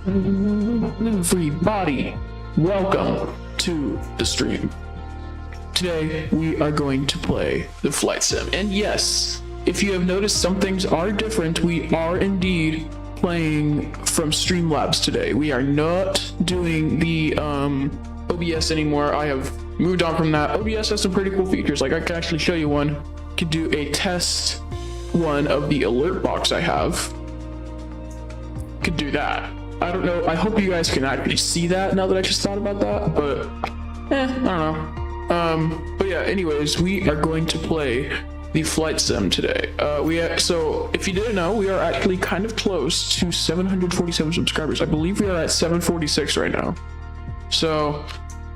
Everybody, welcome to the stream. Today we are going to play the flight sim, and yes, if you have noticed some things are different, we are indeed playing from Streamlabs today. We are not doing the OBS anymore. I have moved on from that. OBS has some pretty cool features, like I can actually show you one. Could do a test one of the alert box I have. Could do that. I don't know, I hope you guys can actually see that now that I just thought about that, but I don't know. But yeah, anyways, we are going to play the flight sim today. So if you didn't know, we are actually kind of close to 747 subscribers. I believe we are at 746 right now. So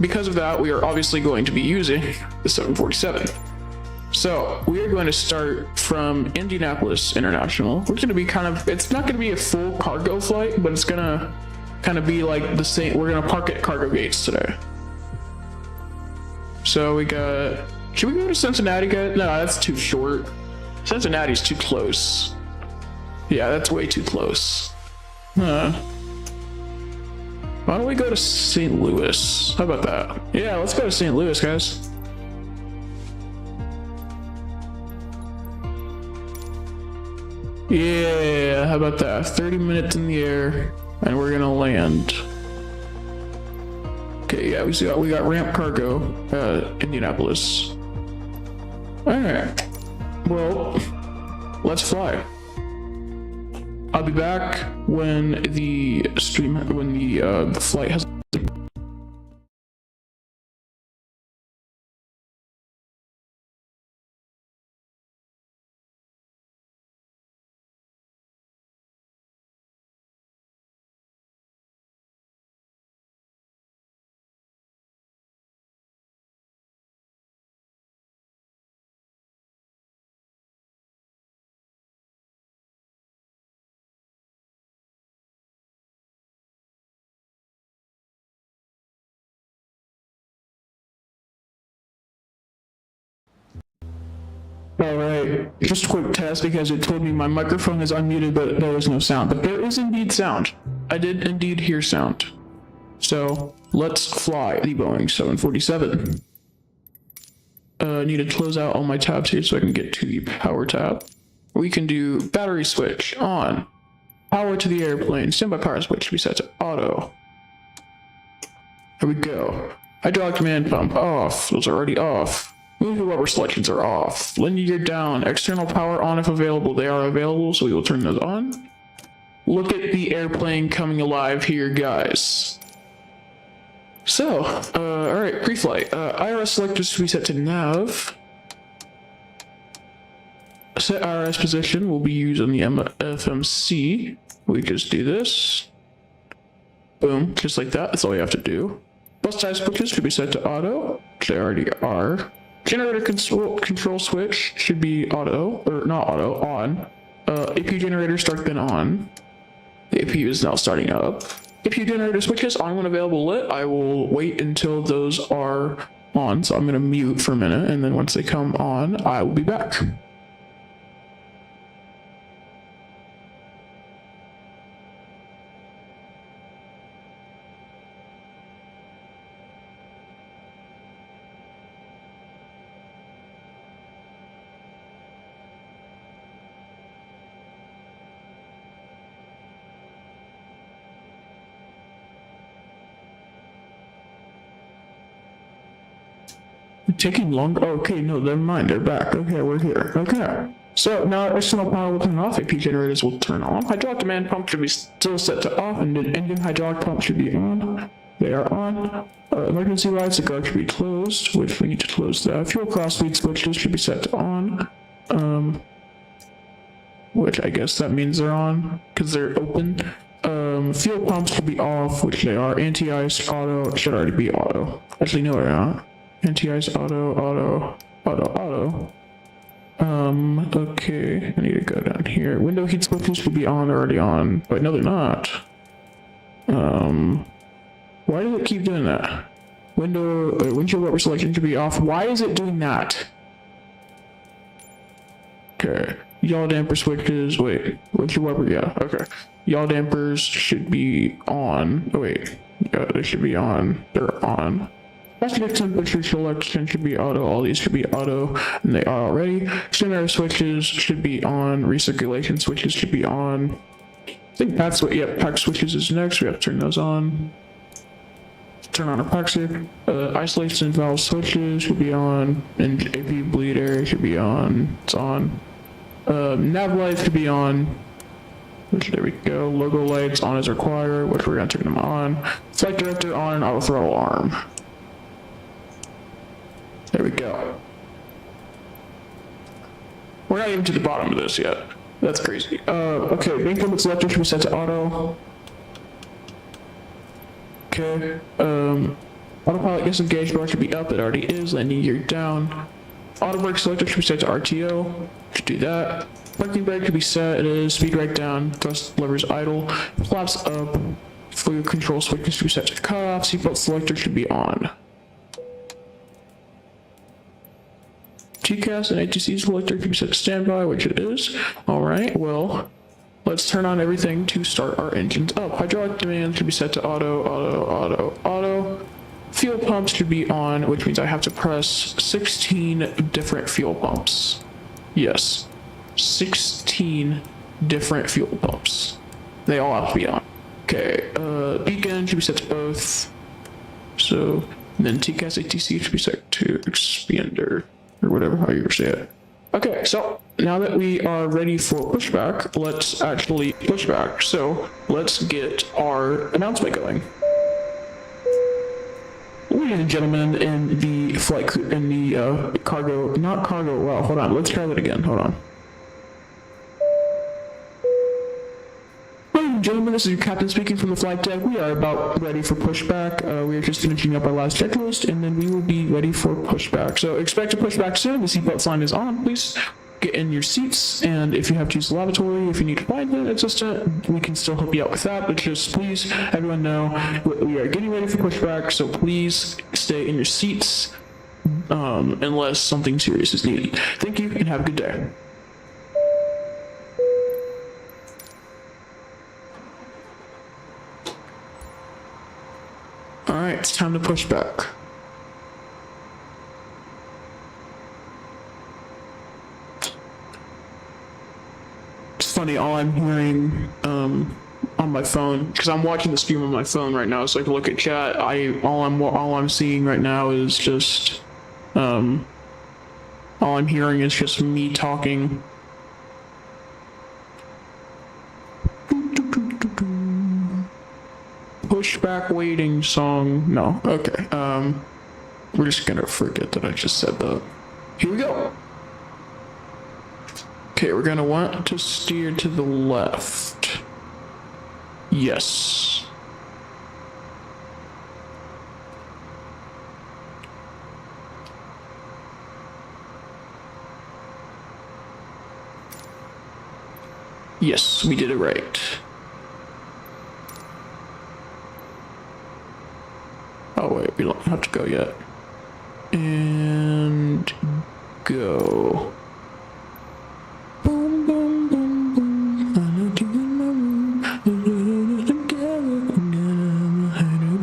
because of that, we are obviously going to be using the 747. So we are going to start from Indianapolis International. We're going to be it's not going to be a full cargo flight, but it's going to kind of be like the same. We're going to park at cargo gates today. So we got, should we go to Cincinnati, guys? No, that's too short. Cincinnati's too close. Yeah, that's way too close. Why don't we go to St. Louis? How about that? Yeah, let's go to St. Louis, guys. Yeah, how about that? 30 minutes in the air, and we're gonna land. Okay, yeah, we got ramp cargo, Indianapolis. All right, well, let's fly. I'll be back when the flight has. Alright, just a quick test because it told me my microphone is unmuted, but there was no sound. But there is indeed sound. I did indeed hear sound. So, let's fly the Boeing 747. I need to close out all my tabs here so I can get to the power tab. We can do battery switch on. Power to the airplane. Standby power switch be set to auto. There we go. Hydraulic command pump off. Those are already off. Move to rubber selections are off. Linear down. External power on if available. They are available, so we will turn those on. Look at the airplane coming alive here, guys. So, alright, pre-flight. IRS selectors to be set to nav. Set IRS position will be used on the FMC. We just do this. Boom, just like that. That's all we have to do. Bus type switches should be set to auto. They already are. Generator control switch should be auto, or not auto, on. APU generator start bin on. The APU is now starting up. APU generator switches on when available lit. I will wait until those are on, so I'm going to mute for a minute, and then once they come on, I will be back. Taking long. Okay, no, never mind. They're back. Okay, we're here. Okay. So now external power will turn off. AP generators will turn on. Hydraulic demand pump should be still set to off, and then engine hydraulic pump should be on. They are on. Emergency lights, the guard should be closed, which we need to close that. Fuel cross speed switches should be set to on. Which I guess that means they're on because they're open. Fuel pumps should be off, which they are. Anti-ice auto should already be auto. Actually, no, they're not. Anti-ice auto. Okay, I need to go down here. Window heat switches should be on, already on. But no, they're not. Why does it keep doing that? Windshield wiper selection should be off. Why is it doing that? Okay. Yaw damper switches. Wait, windshield wiper, yeah, okay. Yaw dampers should be on. Oh wait, yeah, they should be on. They're on. Passenger temperature selection should be auto. All these should be auto, and they are already. Extender switches should be on. Recirculation switches should be on. I think pack switch. Yep, pack switches is next. We have to turn those on. Turn on epoxy. Isolation valve switches should be on, and AP bleed area should be on. It's on. Nav lights should be on. Which, there we go. Logo lights on as required, which we're gonna turn them on. Flight director on, and auto throttle arm. There we go. We're not even to the bottom of this yet. That's crazy. Okay, main limit selector should be set to auto. Okay, autopilot disengage bar should be up, it already is, landing gear down. Auto brake selector should be set to RTO, should do that. Parking brake should be set, it is, speed brake down, thrust levers idle, flaps up, fluid control switches should be set to cutoff, seatbelt selector should be on. TCAS and ATC selector should be set to standby, which it is. Alright, well, let's turn on everything to start our engines up. Hydraulic demand should be set to auto. Fuel pumps should be on, which means I have to press 16 different fuel pumps. Yes, 16 different fuel pumps. They all have to be on. Okay, beacon should be set to both. So, and then TCAS ATC should be set to expander, or whatever, how you say it. Okay, so now that we are ready for pushback, let's actually push back. So let's get our announcement going. Ladies and gentlemen, in the flight crew, in the cargo, not cargo, well, hold on, let's try that again, hold on. Ladies and gentlemen, this is your captain speaking from the flight deck. We are about ready for pushback. We are just finishing up our last checklist, and then we will be ready for pushback. So expect to pushback soon. The seatbelt sign is on. Please get in your seats, and if you have to use the lavatory, if you need to find an assistant, we can still help you out with that. But just please, everyone know we are getting ready for pushback, so please stay in your seats unless something serious is needed. Thank you, and have a good day. Alright, it's time to push back. It's funny, all I'm hearing on my phone, because I'm watching the stream on my phone right now, so I can look at chat. All I'm seeing right now is just all I'm hearing is just me talking. Pushback waiting song. No, okay. We're just gonna forget that I just said that. Here we go. Okay, we're gonna want to steer to the left. Yes. Yes, we did it right. Oh wait, we don't have to go yet. And go. Boom, boom, boom, boom. I look in my room. Together, boom,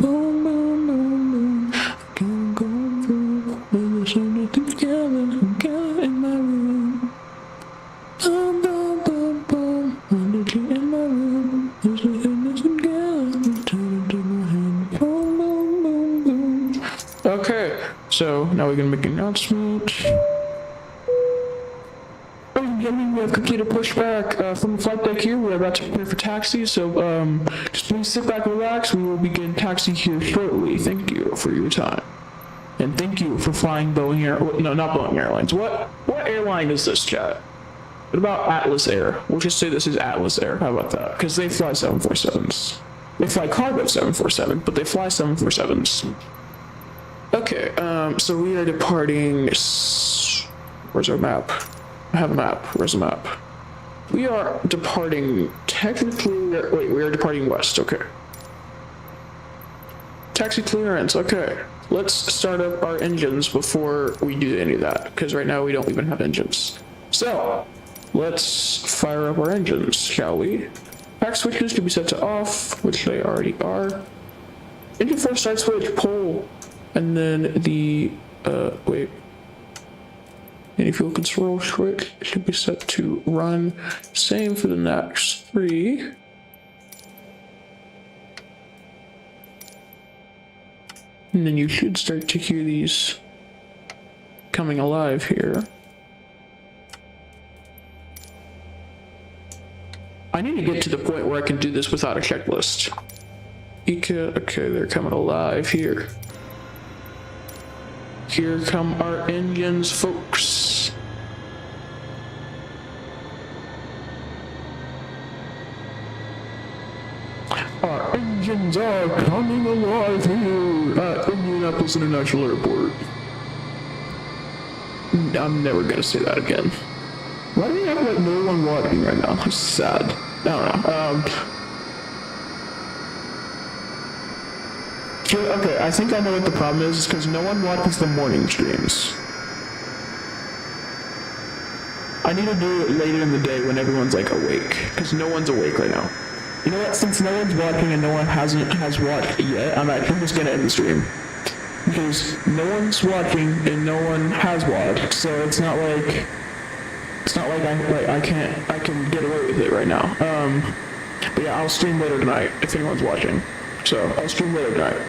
boom, boom, boom. I can't go through. There's something together in my room. Boom, boom, boom, boom. I look in my room. There's something together. Turn to my hand. Boom, boom, boom, boom. Okay, so now we can make an announcement. We have completed pushback from the flight deck here. We're about to prepare for taxi, so just please sit back and relax. We will begin taxi here shortly. Thank you for your time. And thank you for flying Boeing Air... No, not Boeing Airlines. What airline is this, chat? What about Atlas Air? We'll just say this is Atlas Air. How about that? Because they fly 747s. They fly cargo 747, but they fly 747s. Okay, so we are departing... Where's our map? I have a map. Where's the map? We are departing technically... Wait, we are departing west. Okay. Taxi clearance. Okay. Let's start up our engines before we do any of that, because right now we don't even have engines. So, let's fire up our engines, shall we? Pack switches can be set to off, which they already are. Engine 4 start switch, pull, and then the, wait. Any fuel control switch should be set to run. Same for the next 3. And then you should start to hear these coming alive here. I need to get to the point where I can do this without a checklist. Okay, they're coming alive here. Here come our engines, folks. Our engines are coming alive here at Indianapolis International Airport. I'm never gonna say that again. Why do we have like no one watching right now? It's sad. I don't know. Okay, I think I know what the problem is because no one watches the morning streams. I need to do it later in the day when everyone's like awake, because no one's awake right now. You know what? Since no one's watching and no one has watched it yet, I'm actually just gonna end the stream because no one's watching and no one has watched. So it's not like I can get away with it right now. But yeah, I'll stream later tonight if anyone's watching. So I'll stream later tonight.